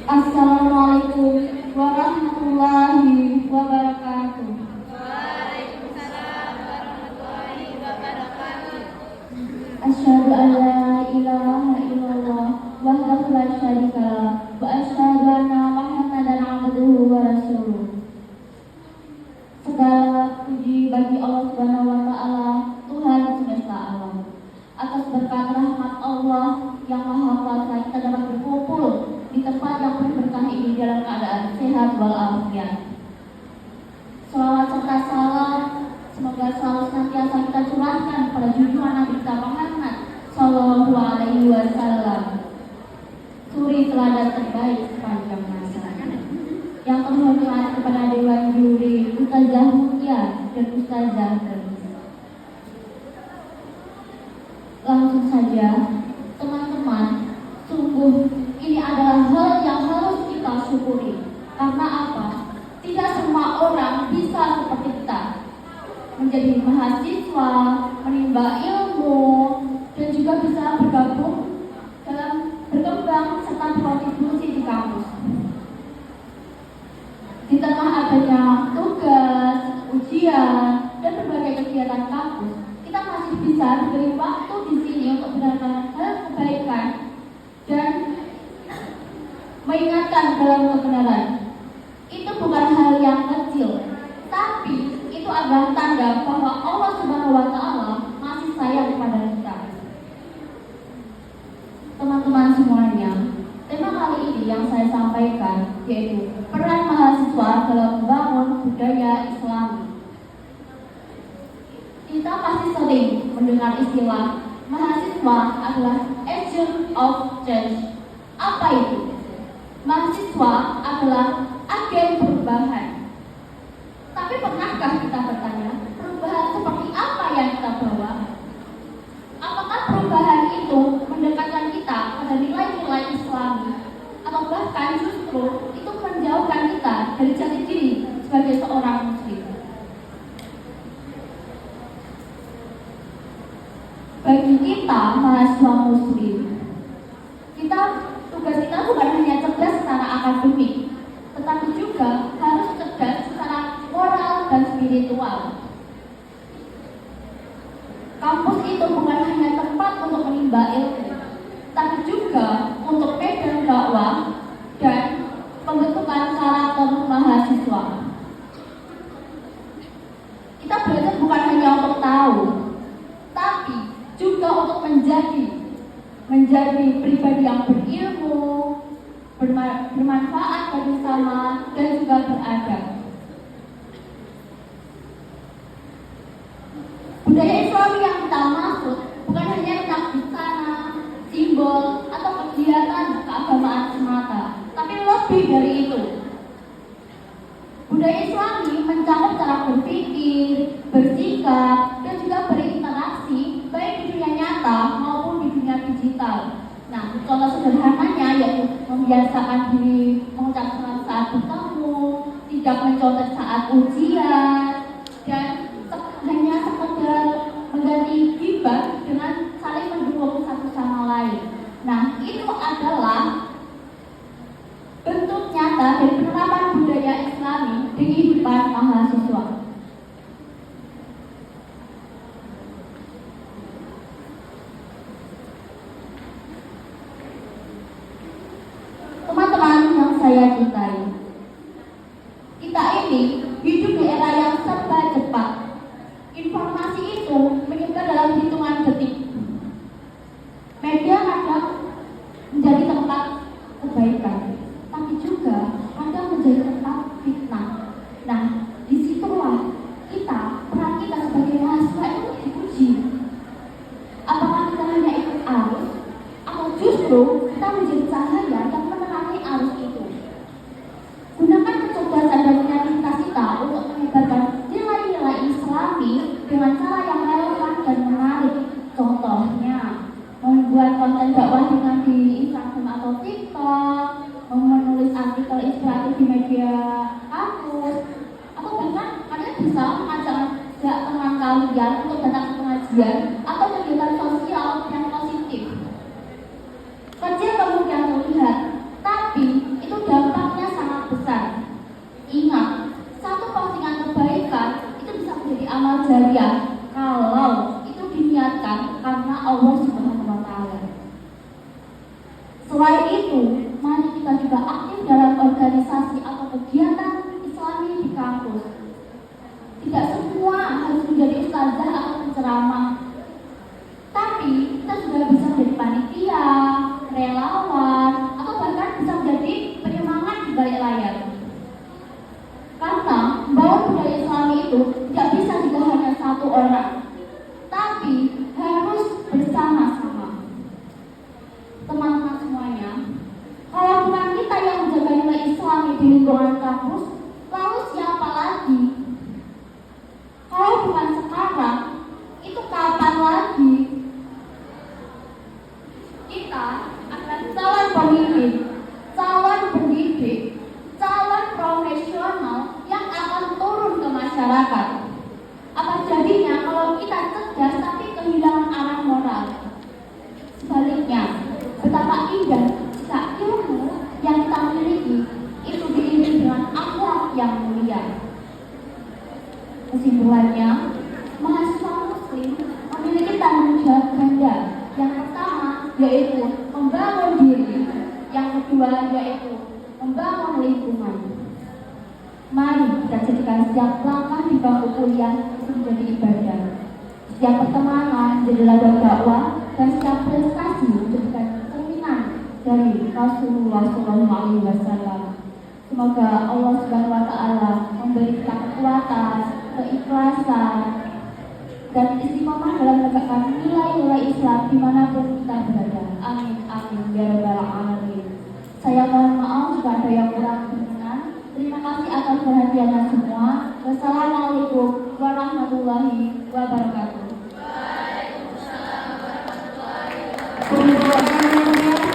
Assalamualaikum warahmatullahi wabarakatuh. Waalaikumsalam warahmatullahi wabarakatuh. Asyhadu an la ilaha illallah wahdahu la syarikalah wa asyhadu anna Muhammadan abduhu wa rasuluh. Segala puji bagi Allah Subhanahu wa taala, Tuhan semesta alam. Atas berkat rahmat Allah yang Maha Kuasa kita dapat berkumpul di tempat yang penuh berkah ini dalam keadaan sehat walafiat. Salawat serta salam semoga selalu senantiasa kita curahkan pada junjungan Nabi kita Muhammad Sallallahu Alaihi Wasallam, suri teladan terbaik sepanjang masa. Yang terhormat kepada Dewan Juri Ustazah Mutia dan Ustazah Terus. Langsung saja, teman-teman, sungguh ini adalah hal yang harus kita syukuri. Karena apa? Tidak semua orang bisa seperti kita menjadi mahasiswa, menimba ilmu, dan juga bisa bergabung dalam berkembang serta berkontribusi di kampus. Di tengah adanya tugas, ujian, dan berbagai kegiatan kampus, kita masih bisa diberi waktu di sini untuk benar-benar hal kebaikan dan mengingatkan dalam kebenaran. Itu bukan hal yang kecil, tapi itu adalah tanda bahwa Allah Subhanahu wa taala masih sayang kepada kita. Teman-teman semuanya, tema kali ini yang saya sampaikan yaitu peran mahasiswa dalam membangun budaya Islami. Kita pasti sering mendengar istilah mahasiswa adalah agent of change. Apa itu? Mahasiswa adalah agen perubahan. Tapi pernahkah kita bertanya, perubahan seperti apa yang kita bawa? Apakah perubahan itu mendekatkan kita pada nilai-nilai Islami, atau bahkan justru itu menjauhkan kita dari jati diri sebagai seorang muslim? Bagi kita mahasiswa muslim, tugas kita bukan hanya cerdas secara akademik, tetapi juga harus cerdas secara moral dan spiritual. Kampus itu bukan hanya tempat untuk menimba ilmu, tapi juga untuk medan dakwah dan pembentukan karakter mahasiswa. Kita belajar bukan hanya untuk tahu, tapi juga untuk menjadi pribadi yang berilmu, bermanfaat bagi sesama, dan juga beradab. Budaya Islami yang kita maksud bukan hanya tentang busana, simbol, atau kegiatan keagamaan semata, tapi lebih dari itu. Budaya Islami mencakup cara berpikir, bersikap, dan juga berinteraksi baik di dunia nyata maupun di dunia digital. Nah, contoh sederhananya yaitu membiasakan diri mengucap salam saat bertemu, tidak mencontek saat ujian, dan hanya sekedar mengganti gibah dengan saling mendukung satu sama lain. Nah, itu adalah bentuk nyata dari penerapan budaya Islami di kehidupan mahasiswa. Teman-teman yang saya cintai, kita ini hidup di era yang serba cepat. Informasi itu menyebar dalam hitungan detik. Media kadang menjadi tempat kebaikan, tapi juga kadang menjadi tempat fitnah. Nah, disitulah peran kita sebagai mahasiswa itu diuji. Apakah kita hanya ikut arus, atau justru kita menjadi cahaya yang menerangi arus itu? Gunakan kecerdasan dan kreativitas kita untuk menyebarkan nilai-nilai Islami dengan cara yang relevan dan menarik. Contohnya, membuat konten dakwah dengan di Instagram atau TikTok, menulis artikel inspiratif di media kampus, atau bahkan kalian bisa mengajak teman kalian untuk datang ke pengajian atau kegiatan sosial yang positif. Kecil kemungkinan terlihat, tapi itu Allah Subhanahu wa Ta'ala. Selain itu, mari kita juga aktif dalam organisasi atau kegiatan Islami di kampus. Tidak semua harus menjadi ustazah atau penceramah, tapi kita sudah bisa menjadi panitia, relawan, atau bahkan bisa menjadi penyemangat di balik layar. Karena membawa budaya Islami itu tidak bisa juga hanya satu orang, tapi harus bersama-sama. Teman-teman semuanya, kalau bukan kita yang menjaga nilai Islami di lingkungan kampus, lalu siapa lagi? Kalau bukan sekarang, itu kapan lagi? Kita akan calon pemimpin, calon pendidik, calon profesional yang akan turun ke masyarakat. Apa jadinya kalau kita cerdas tapi kehilangan arah moral? Sebaliknya, betapa indah jika ilmu yang kita miliki itu diiringi dengan akhlak yang mulia. Kesimpulannya, mahasiswa muslim memiliki tanggung jawab ganda. Yang pertama yaitu membangun diri, yang kedua yaitu membangun lingkungan. Mari kita jadikan setiap langkah di bangku kuliah itu menjadi ibadah. Setiap pertemanan menjadi ladang dakwah, dan setiap prestasi menjadikan cerminan dari Rasulullah SAW. Semoga Allah Subhanahu wa Ta'ala memberi kita kekuatan, keikhlasan, dan istiqomah dalam menegakkan nilai-nilai Islam dimanapun kita berada. Amin, amin, ya rabbal alamin. Saya mohon maaf jika ada yang kurang berkenan. Terima kasih atas perhatiannya semua. Wassalamualaikum warahmatullahi wabarakatuh. Waalaikumsalam warahmatullahi wabarakatuh.